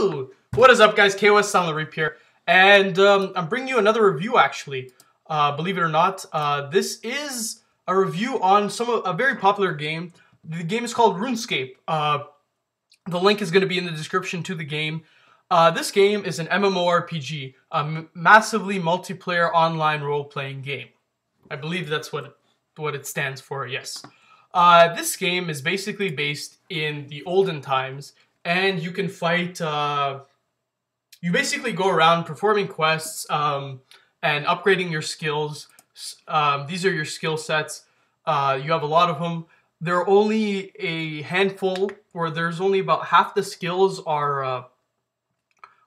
Woo! What is up, guys? KOS Sound the Reap here, and I'm bringing you another review. Actually, believe it or not, this is a review on a very popular game. The game is called Runescape. The link is going to be in the description to the game. This game is an MMORPG, a massively multiplayer online role-playing game. I believe that's what it stands for. Yes. This game is basically based in the olden times, and you can fight. You basically go around performing quests and upgrading your skills. These are your skill sets. You have a lot of them. There are only a handful, or there's only about half the skills are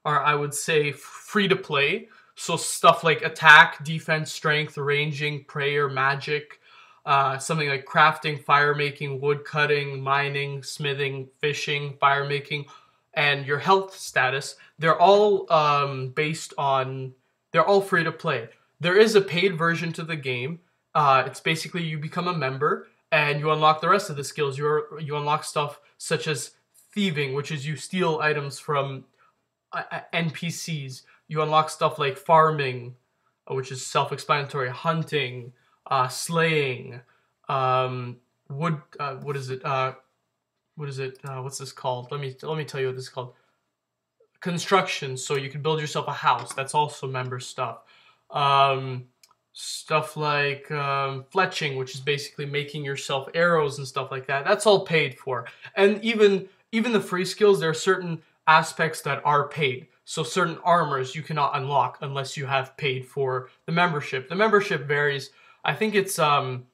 I would say free to play. So stuff like attack, defense, strength, ranging, prayer, magic, something like crafting, fire making, wood cutting, mining, smithing, fishing, fire making, and your health status. They're all they're all free to play. There is a paid version to the game. It's basically you become a member and you unlock the rest of the skills. You unlock stuff such as thieving, which is you steal items from NPCs. You unlock stuff like farming, which is self-explanatory, hunting, slaying, wood. What is it? What's this called? Let me tell you what this is called. Construction. So you can build yourself a house. That's also member stuff. Stuff like fletching, which is basically making yourself arrows and stuff like that. That's all paid for. And even the free skills, there are certain aspects that are paid. So certain armors you cannot unlock unless you have paid for the membership. The membership varies. I think it's like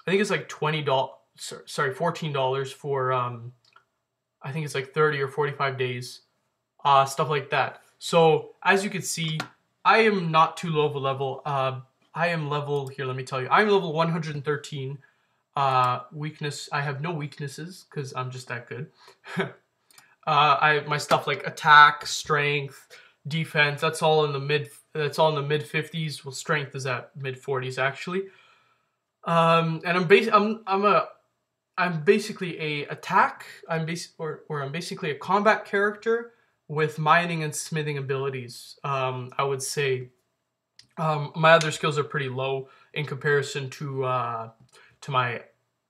$20. Sorry, $14 for I think it's like 30 or 45 days. Stuff like that. So as you can see, I am not too low of a level. I am level, here, let me tell you, I'm level 113. Weakness, I have no weaknesses because I'm just that good. My stuff like attack, strength, defense, that's all in the mid 50s. Well, strength is at mid 40s actually. And I'm basically a attack. I'm basically a combat character with mining and smithing abilities. I would say my other skills are pretty low in comparison to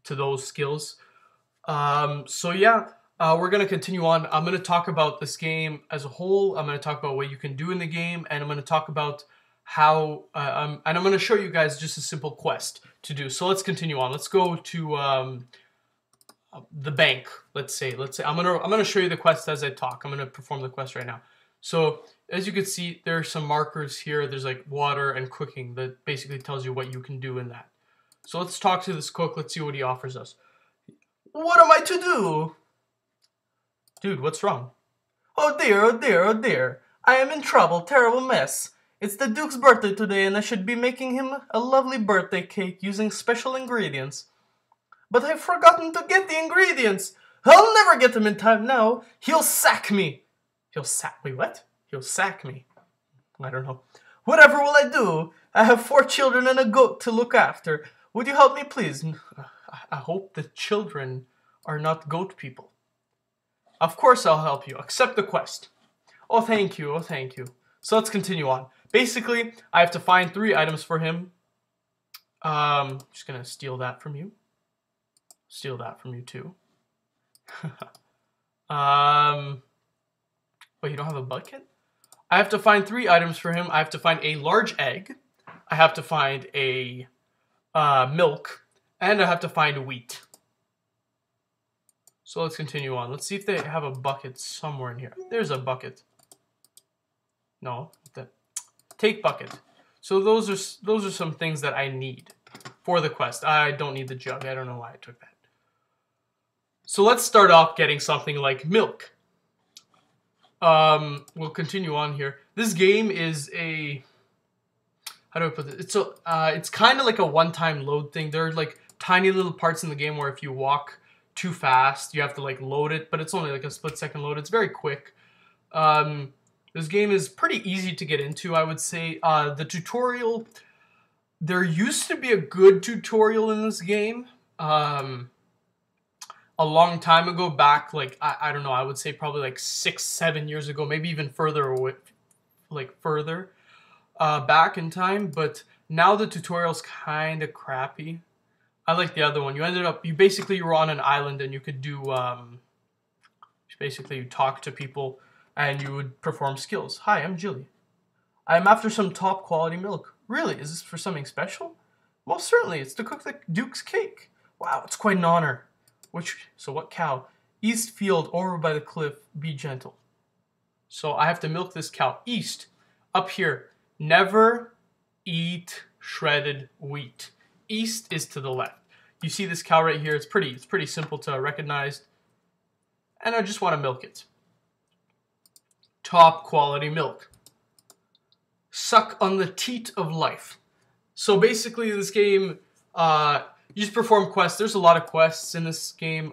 those skills. So yeah. We're going to continue on. I'm going to talk about this game as a whole. I'm going to talk about what you can do in the game, and I'm going to talk about how, and I'm going to show you guys just a simple quest to do. So let's continue on. Let's go to the bank. Let's say I'm going to show you the quest as I talk. I'm going to perform the quest right now. So as you can see, there are some markers here. There's like water and cooking that basically tells you what you can do in that. So let's talk to this cook. Let's see what he offers us. What am I to do? Dude, what's wrong? Oh dear, oh dear, oh dear. I am in trouble, terrible mess. It's the Duke's birthday today and I should be making him a lovely birthday cake using special ingredients. But I've forgotten to get the ingredients. I'll never get them in time now. He'll sack me. Wait, what? He'll sack me. I don't know. Whatever will I do? I have 4 children and a goat to look after. Would you help me, please? I hope the children are not goat people. Of course I'll help you. Accept the quest. Oh, thank you. Oh, thank you. So let's continue on. Basically, I have to find 3 items for him. Just gonna steal that from you. Steal that from you too. Wait, you don't have a bucket? I have to find 3 items for him. I have to find a large egg. I have to find a milk. And I have to find wheat. So let's continue on. Let's see if they have a bucket somewhere in here. There's a bucket. No, take bucket. So those are some things that I need for the quest. I don't need the jug. I don't know why I took that. So let's start off getting something like milk. We'll continue on here. This game is a, how do I put this? It's kind of like a one-time load thing. There are like tiny little parts in the game where if you walk too fast, you have to like load it, but it's only like a split-second load. It's very quick. This game is pretty easy to get into, I would say. The tutorial, there used to be a good tutorial in this game. a long time ago, back like I don't know, I would say probably like 6-7 years ago, maybe even further away, like further back in time. But now the tutorial's kind of crappy. I like the other one. You basically were on an island and you could do basically you talk to people and you would perform skills. Hi, I'm Jilly. I'm after some top quality milk. Really? Is this for something special? Most certainly. It's to cook the Duke's cake. Wow, it's quite an honor. So what cow? East field over by the cliff. Be gentle. So I have to milk this cow. East. Up here. Never eat shredded wheat. East is to the left. You see this cow right here. It's pretty simple to recognize. And I just want to milk it. Top quality milk. Suck on the teat of life. So basically this game, you just perform quests. There's a lot of quests in this game.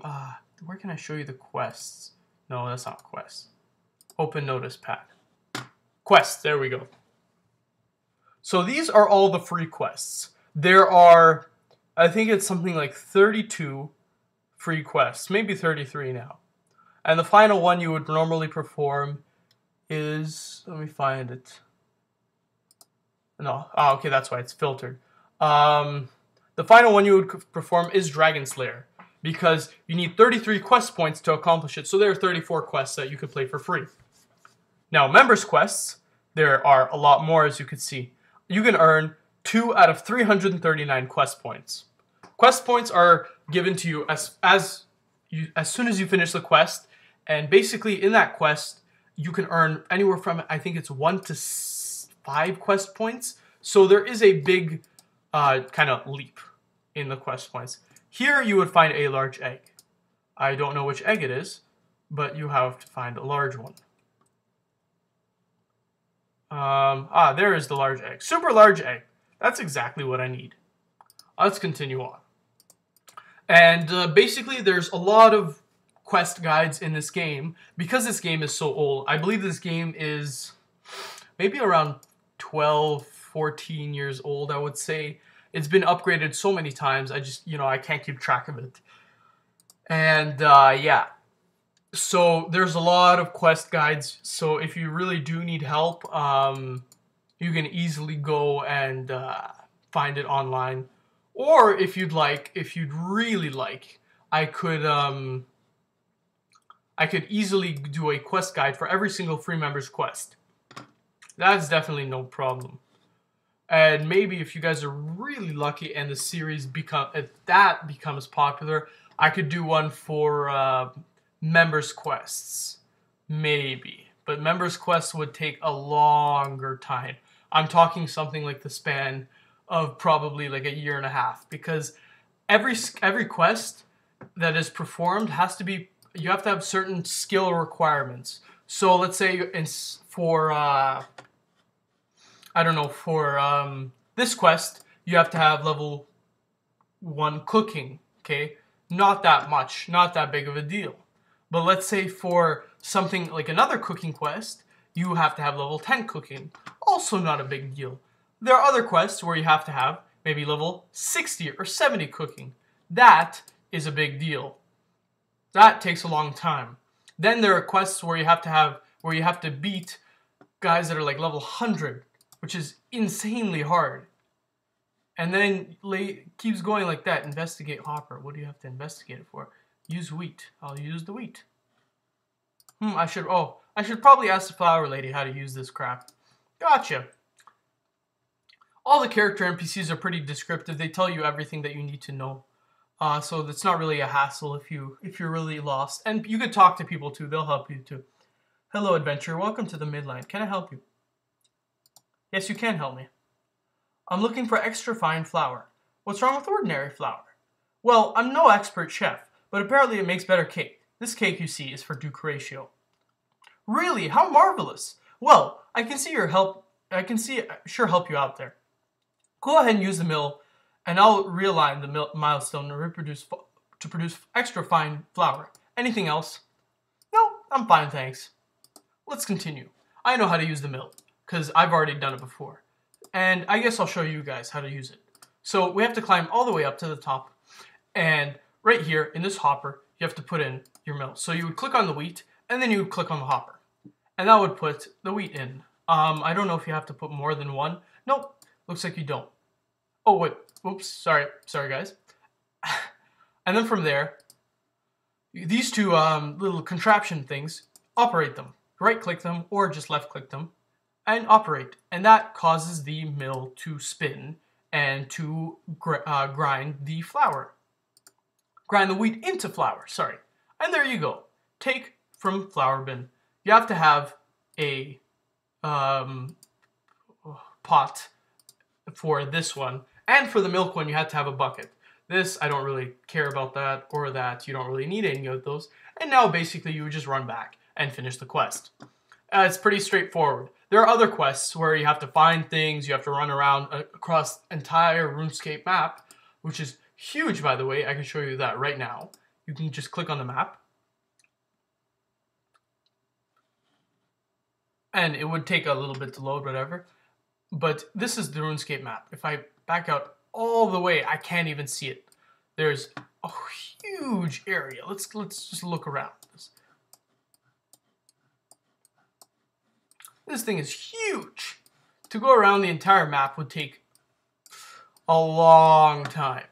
Where can I show you the quests? No, that's not quests. Open notice pack. Quests, there we go. So these are all the free quests. There are, I think it's something like 32 free quests, maybe 33 now. And the final one you would normally perform is, let me find it. No, okay, that's why it's filtered. The final one you would perform is Dragon Slayer, because you need 33 quest points to accomplish it. So there are 34 quests that you could play for free. Now, members quests, there are a lot more, as you can see. You can earn 2 out of 339 quest points. Quest points are given to you as soon as you finish the quest, and basically in that quest you can earn anywhere from, I think it's 1 to 5 quest points. So there is a big kind of leap in the quest points. Here you would find a large egg. I don't know which egg it is, but you have to find a large one. There is the large egg. Super large egg. That's exactly what I need. Let's continue on. And basically there's a lot of quest guides in this game. Because this game is so old, I believe this game is maybe around 12, 14 years old, I would say. It's been upgraded so many times, I can't keep track of it. And yeah. So there's a lot of quest guides. So if you really do need help, you can easily go and find it online. Or if you'd really like, I could easily do a quest guide for every single free members quest. That's definitely no problem. And maybe if you guys are really lucky and the series becomes popular, I could do one for members quests. Maybe. But members quests would take a longer time. I'm talking something like the span of probably like 1.5 years, because every quest that is performed you have to have certain skill requirements. So let's say for this quest, you have to have level 1 cooking, okay? Not that much, not that big of a deal. But let's say for something like another cooking quest, you have to have level 10 cooking. Also not a big deal. There are other quests where you have to have maybe level 60 or 70 cooking. That is a big deal. That takes a long time. Then there are quests where you have to beat guys that are like level 100, which is insanely hard. And then keeps going like that. Investigate Hopper. What do you have to investigate it for? Use wheat. I'll use the wheat. I should probably ask the flower lady how to use this crap. Gotcha. All the character NPCs are pretty descriptive. They tell you everything that you need to know. So it's not really a hassle if you're really lost. And you could talk to people too. They'll help you too. Hello, adventurer. Welcome to the Midline. Can I help you? Yes, you can help me. I'm looking for extra fine flour. What's wrong with ordinary flour? Well, I'm no expert chef, but apparently it makes better cake. This cake you see is for Duke Ratio. Really? How marvelous! Well, I can sure help you out there. Go ahead and use the mill, and I'll realign the milestone to produce extra fine flour. Anything else? No, I'm fine, thanks. Let's continue. I know how to use the mill, because I've already done it before. And I guess I'll show you guys how to use it. So we have to climb all the way up to the top. And right here in this hopper, you have to put in your mill. So you would click on the wheat, and then you would click on the hopper. And that would put the wheat in. I don't know if you have to put more than one. Nope, looks like you don't. Oh, wait, oops, sorry guys. And then from there, these two little contraption things, operate them. Right-click them, or just left-click them, and operate. And that causes the mill to spin and to grind the flour. Grind the wheat into flour, sorry. And there you go. Take from flour bin. You have to have a pot for this one. And for the milk one, you have to have a bucket. This, I don't really care about that or that. You don't really need any of those. And now, basically, you would just run back and finish the quest. It's pretty straightforward. There are other quests where you have to find things. You have to run around across entire Runescape map, which is huge, by the way. I can show you that right now. You can just click on the map. And it would take a little bit to load, whatever. But this is the Runescape map. If I back out all the way, I can't even see it. There's a huge area. Let's just look around. This thing is huge. To go around the entire map would take a long time.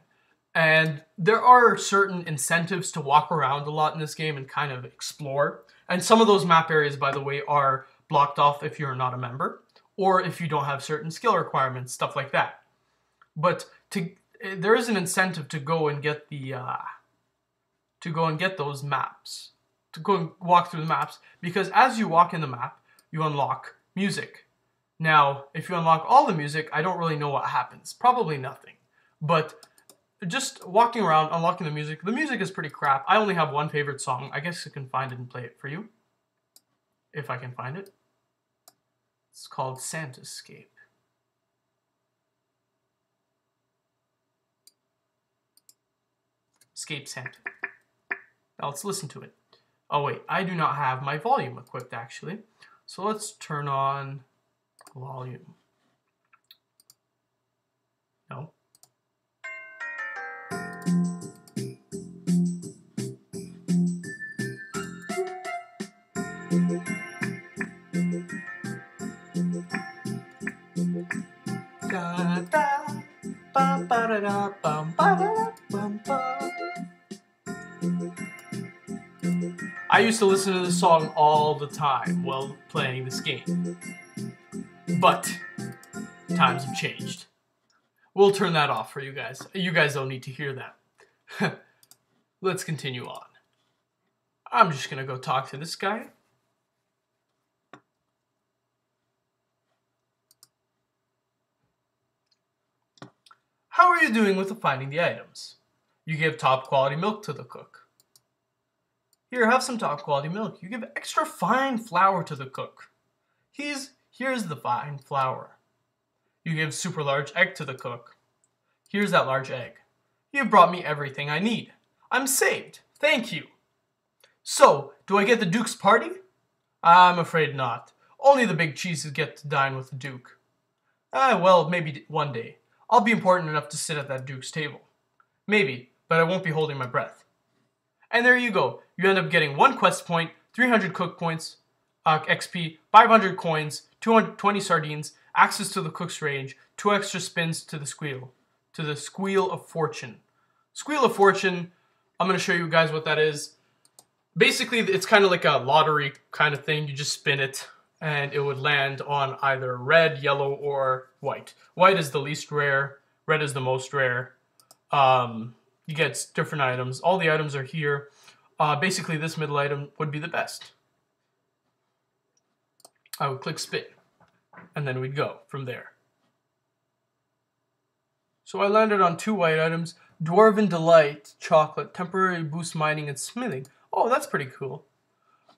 And there are certain incentives to walk around a lot in this game and kind of explore. And some of those map areas, by the way, are blocked off if you're not a member, or if you don't have certain skill requirements, stuff like that. But there is an incentive to go and get those maps, to go and walk through the maps, because as you walk in the map, you unlock music. Now, if you unlock all the music, I don't really know what happens. Probably nothing. But just walking around, unlocking the music is pretty crap. I only have one favorite song. I guess I can find it and play it for you. If I can find it. It's called Santascape. Escape Santa. Now let's listen to it. Oh wait, I do not have my volume equipped actually. So let's turn on volume. No. Da, da, ba, ba, da, da, bum, ba, da, bum, ba. I used to listen to this song all the time while playing this game. But times have changed. We'll turn that off for you guys. You guys don't need to hear that. Let's continue on. I'm just gonna go talk to this guy. How are you doing with finding the items? You give top quality milk to the cook. Here, have some top quality milk. You give extra fine flour to the cook. Here's the fine flour. You give super large egg to the cook. Here's that large egg. You brought me everything I need. I'm saved. Thank you. So, do I get the Duke's party? I'm afraid not. Only the big cheeses get to dine with the Duke. Well, maybe one day. I'll be important enough to sit at that Duke's table. Maybe, but I won't be holding my breath. And there you go. You end up getting 1 quest point, 300 cook points, XP, 500 coins, 220 sardines, access to the cook's range, 2 extra spins to the squeal of fortune. Squeal of fortune, I'm going to show you guys what that is. Basically, it's kind of like a lottery kind of thing. You just spin it, and it would land on either red, yellow, or white. White is the least rare. Red is the most rare. You get different items. All the items are here. Basically, this middle item would be the best. I would click spin, and then we'd go from there. So I landed on 2 white items. Dwarven Delight, chocolate, temporary boost mining and smithing. Oh, that's pretty cool.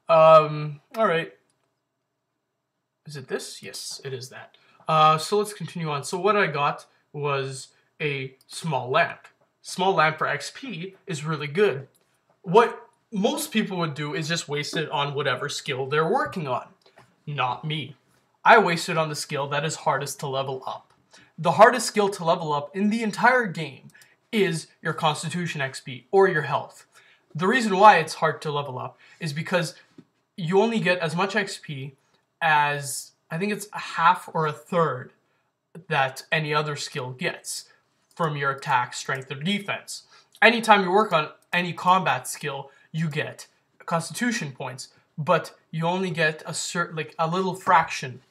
Alright. Is it this? Yes, it is that. So let's continue on. So what I got was a small lamp. Small lamp for XP is really good. What most people would do is just waste it on whatever skill they're working on. Not me. I waste it on the skill that is hardest to level up. The hardest skill to level up in the entire game is your Constitution XP or your health. the reason why it's hard to level up is because you only get as much XP as, I think it's a half or a third that any other skill gets from your attack, strength, or defense. Anytime you work on any combat skill, you get constitution points, but you only get a certain, like a little fraction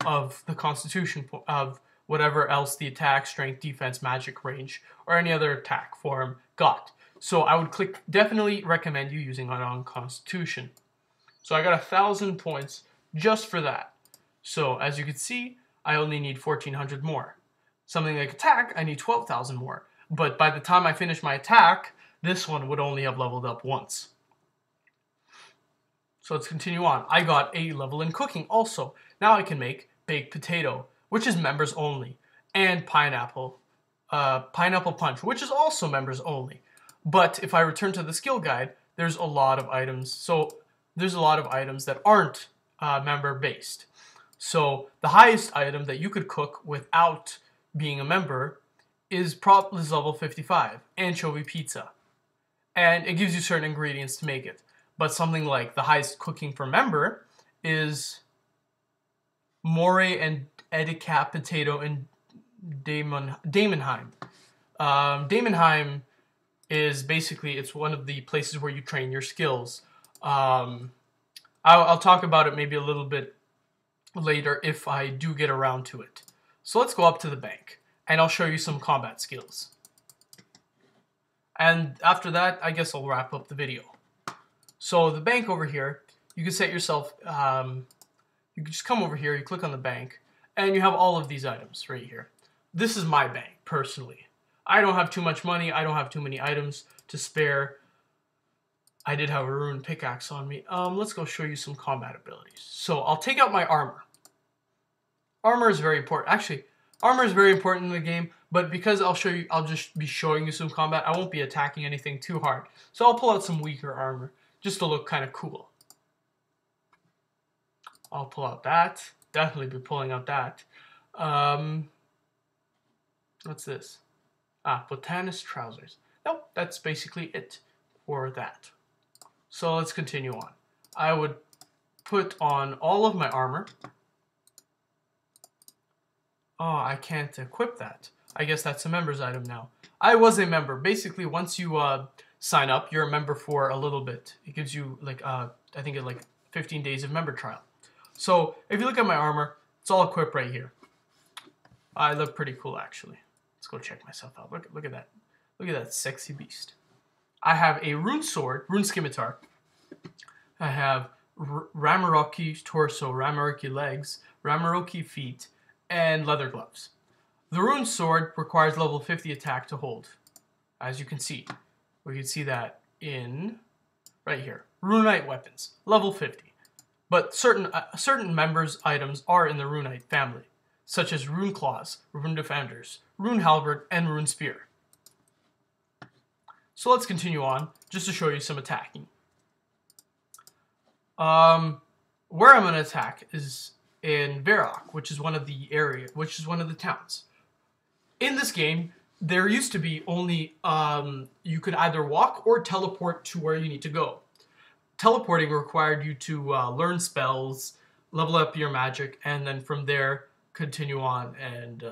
of the constitution of whatever else the attack, strength, defense, magic, range, or any other attack form got. So I would definitely recommend you using it on constitution. So I got 1,000 points just for that. So as you can see, I only need 1,400 more. Something like attack, I need 12,000 more. But by the time I finish my attack, this one would only have leveled up once. So let's continue on. I got a level in cooking also. Now I can make baked potato, which is members only, and pineapple punch, which is also members only. But if I return to the skill guide, there's a lot of items. So there's a lot of items that aren't member based. So the highest item that you could cook without being a member is level 55, anchovy pizza. And it gives you certain ingredients to make it. But something like the highest cooking for member is moray and edicap potato in Daemonheim. Daemonheim is basically, it's one of the places where you train your skills. I'll talk about it maybe a little bit later if I do get around to it. So let's go up to the bank and I'll show you some combat skills. And after that, I guess I'll wrap up the video. So the bank over here, you can set yourself, you can just come over here, you click on the bank, and you have all of these items right here. This is my bank, personally. I don't have too much money, I don't have too many items to spare. I did have a ruined pickaxe on me. Let's go show you some combat abilities. So I'll take out my armor. Armor is very important. Actually, armor is very important in the game, but because I'll just be showing you some combat, I won't be attacking anything too hard. So I'll pull out some weaker armor, just to look kind of cool. I'll pull out that. Definitely be pulling out that. What's this? Botanist trousers. Nope, that's basically it for that. So let's continue on. I would put on all of my armor. Oh, I can't equip that. I guess that's a member's item now. I was a member. Basically, once you sign up, you're a member for a little bit. It gives you like, I think it's like 15 days of member trial. So if you look at my armor, it's all equipped right here. I look pretty cool, actually. Let's go check myself out. Look at that. Look at that sexy beast. I have a rune sword, rune scimitar. I have Ramaroki torso, Ramaroki legs, Ramaroki feet, and leather gloves. The rune sword requires level 50 attack to hold. As you can see. We can see that in right here. Runite weapons, level 50. But certain members' items are in the Runite family, such as Rune Claws, Rune Defenders, Rune Halberd, and Rune Spear. So let's continue on, just to show you some attacking. Where I'm going to attack is in Varrock, which is one of the towns. In this game, there used to be only, you could either walk or teleport to where you need to go. Teleporting required you to learn spells, level up your magic, and then from there continue on and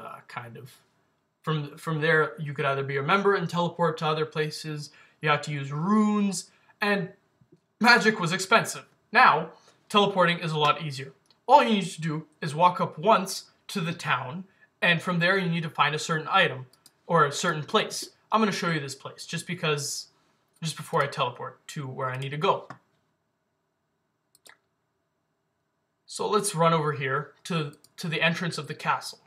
from there you could either be a member and teleport to other places. You have to use runes, and magic was expensive. Now, teleporting is a lot easier. All you need to do is walk up once to the town, and from there you need to find a certain item or a certain place. I'm going to show you this place just before I teleport to where I need to go. So let's run over here to the entrance of the castle.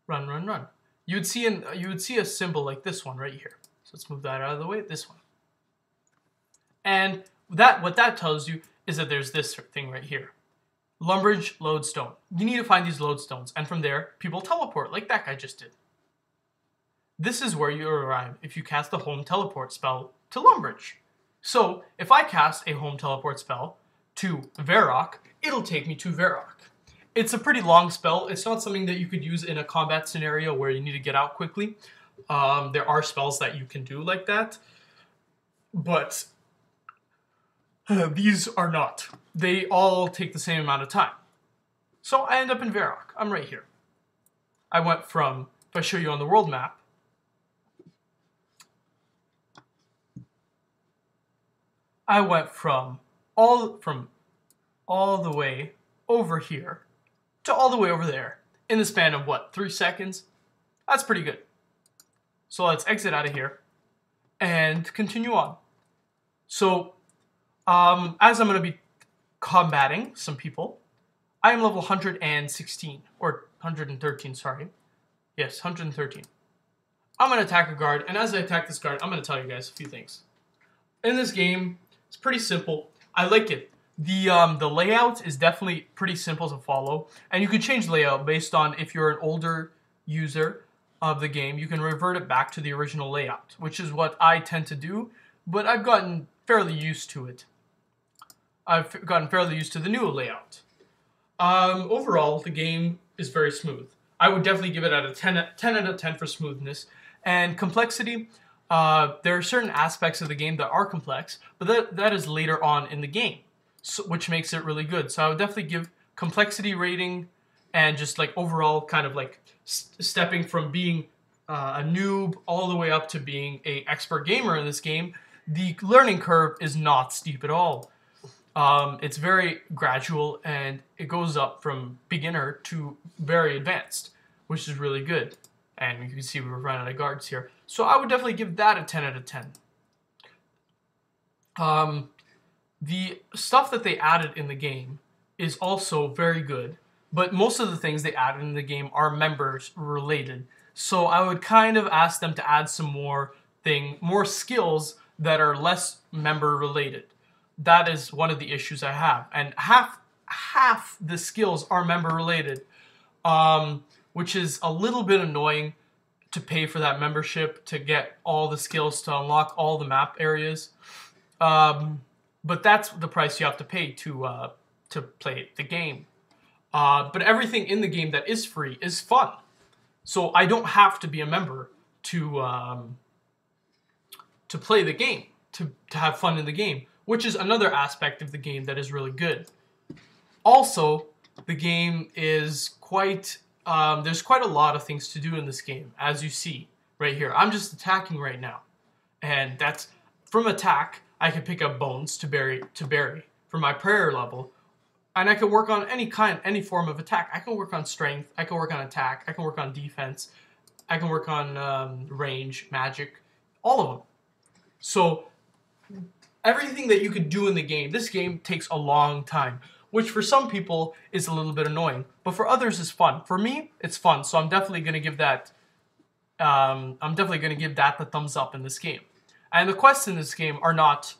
Run, run, run. You would see a symbol like this one right here. So let's move that out of the way, this one. And what that tells you is that there's this thing right here. Lumbridge Lodestone. You need to find these lodestones, and from there, people teleport, like that guy just did. This is where you arrive if you cast the home teleport spell to Lumbridge. So, if I cast a home teleport spell to Varrock, it'll take me to Varrock. It's a pretty long spell. It's not something that you could use in a combat scenario where you need to get out quickly, There are spells that you can do like that, but these are not. They all take the same amount of time. So I end up in Varrock. I'm right here. I went from, if I show you on the world map, I went from all the way over here to all the way over there in the span of what, 3 seconds? That's pretty good. So let's exit out of here and continue on. So as I'm going to be combating some people, I am level 116, or 113, sorry. Yes, 113. I'm going to attack a guard, and as I attack this guard, I'm going to tell you guys a few things. In this game, it's pretty simple. I like it. The layout is definitely pretty simple to follow, and you can change layout based on if you're an older user of the game. You can revert it back to the original layout, which is what I tend to do, but I've gotten fairly used to it. I've gotten fairly used to the new layout. Overall, the game is very smooth. I would definitely give it a 10 out of 10 for smoothness. And complexity, there are certain aspects of the game that are complex, but that is later on in the game, so, which makes it really good. So I would definitely give complexity rating and just like overall kind of like stepping from being a noob all the way up to being an expert gamer in this game. The learning curve is not steep at all. It's very gradual, and it goes up from beginner to very advanced, which is really good. And you can see we're running out of guards here. So I would definitely give that a 10 out of 10. The stuff that they added in the game is also very good, but most of the things they added in the game are members related. So I would kind of ask them to add some more skills that are less member related. That is one of the issues I have, and half the skills are member related, which is a little bit annoying to pay for that membership to get all the skills to unlock all the map areas. But that's the price you have to pay to play the game. But everything in the game that is free is fun, so I don't have to be a member to play the game, to have fun in the game, which is another aspect of the game that is really good. Also, the game is quite, there's quite a lot of things to do in this game, as you see right here. I'm just attacking right now, and that's, from attack, I can pick up bones to bury for my prayer level, and I can work on any form of attack. I can work on strength, I can work on attack, I can work on defense, I can work on range, magic, all of them. So everything that you could do in the game, this game takes a long time, which for some people is a little bit annoying, but for others is fun. For me, it's fun, so I'm definitely going to give that. The thumbs up in this game. And the quests in this game are not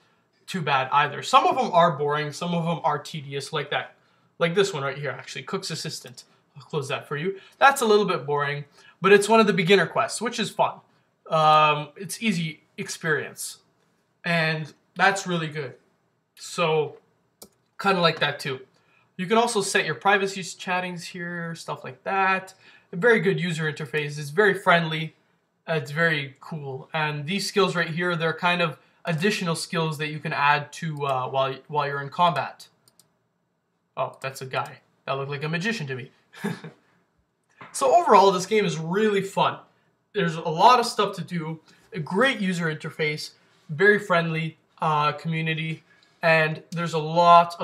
too bad either. Some of them are boring, some of them are tedious, like that, like this one right here. Actually, Cook's Assistant. I'll close that for you. That's a little bit boring, but it's one of the beginner quests, which is fun. It's easy experience, and that's really good. So, kind of like that too. You can also set your privacy chattings here, stuff like that. A very good user interface. It's very friendly. It's very cool. And these skills right here, they're kind of additional skills that you can add to while you're in combat. Oh, that's a guy. That looked like a magician to me. So overall, this game is really fun. There's a lot of stuff to do. A great user interface. Very friendly community, and there's a lot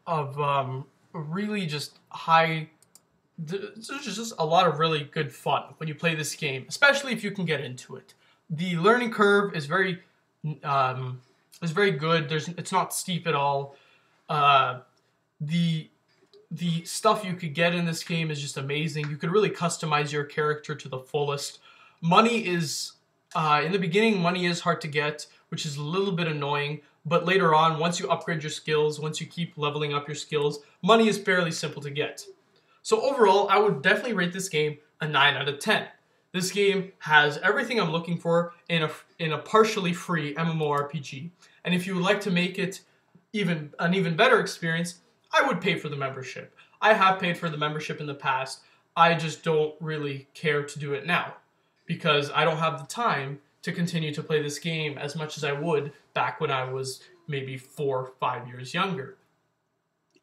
of really just high. There's just a lot of really good fun when you play this game, especially if you can get into it. The learning curve is very good. It's not steep at all. The stuff you could get in this game is just amazing. You could really customize your character to the fullest. Money is in the beginning, money is hard to get, which is a little bit annoying, but later on, once you upgrade your skills, once you keep leveling up your skills, money is fairly simple to get. So overall, I would definitely rate this game a 9 out of 10. This game has everything I'm looking for in a partially free MMORPG. And if you would like to make it an even better experience, I would pay for the membership. I have paid for the membership in the past. I just don't really care to do it now. because I don't have the time to continue to play this game as much as I would back when I was maybe 4 or 5 years younger,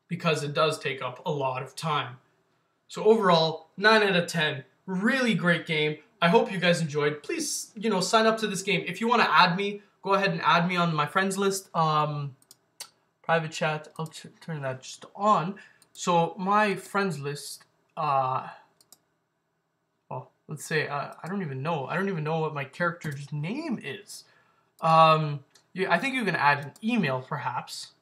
because it does take up a lot of time. So overall, 9 out of 10. Really great game. I hope you guys enjoyed. Please, sign up to this game. If you want to add me, go ahead and add me on my friends list. Private chat, I'll turn that just on. So my friends list, well, let's say, I don't even know. I don't even know what my character's name is. Yeah, I think you can add an email, perhaps.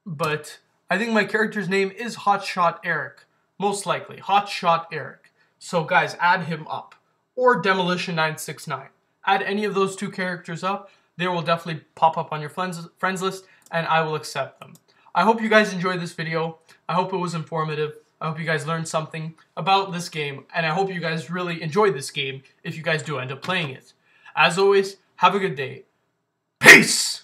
But I think my character's name is Hotshot Eric. Most likely, Hotshot Eric. So guys, add him up. Or Demolition969. Add any of those two characters up. They will definitely pop up on your friends list, and I will accept them. I hope you guys enjoyed this video. I hope it was informative. I hope you guys learned something about this game, and I hope you guys really enjoyed this game if you guys do end up playing it. As always, have a good day. Peace!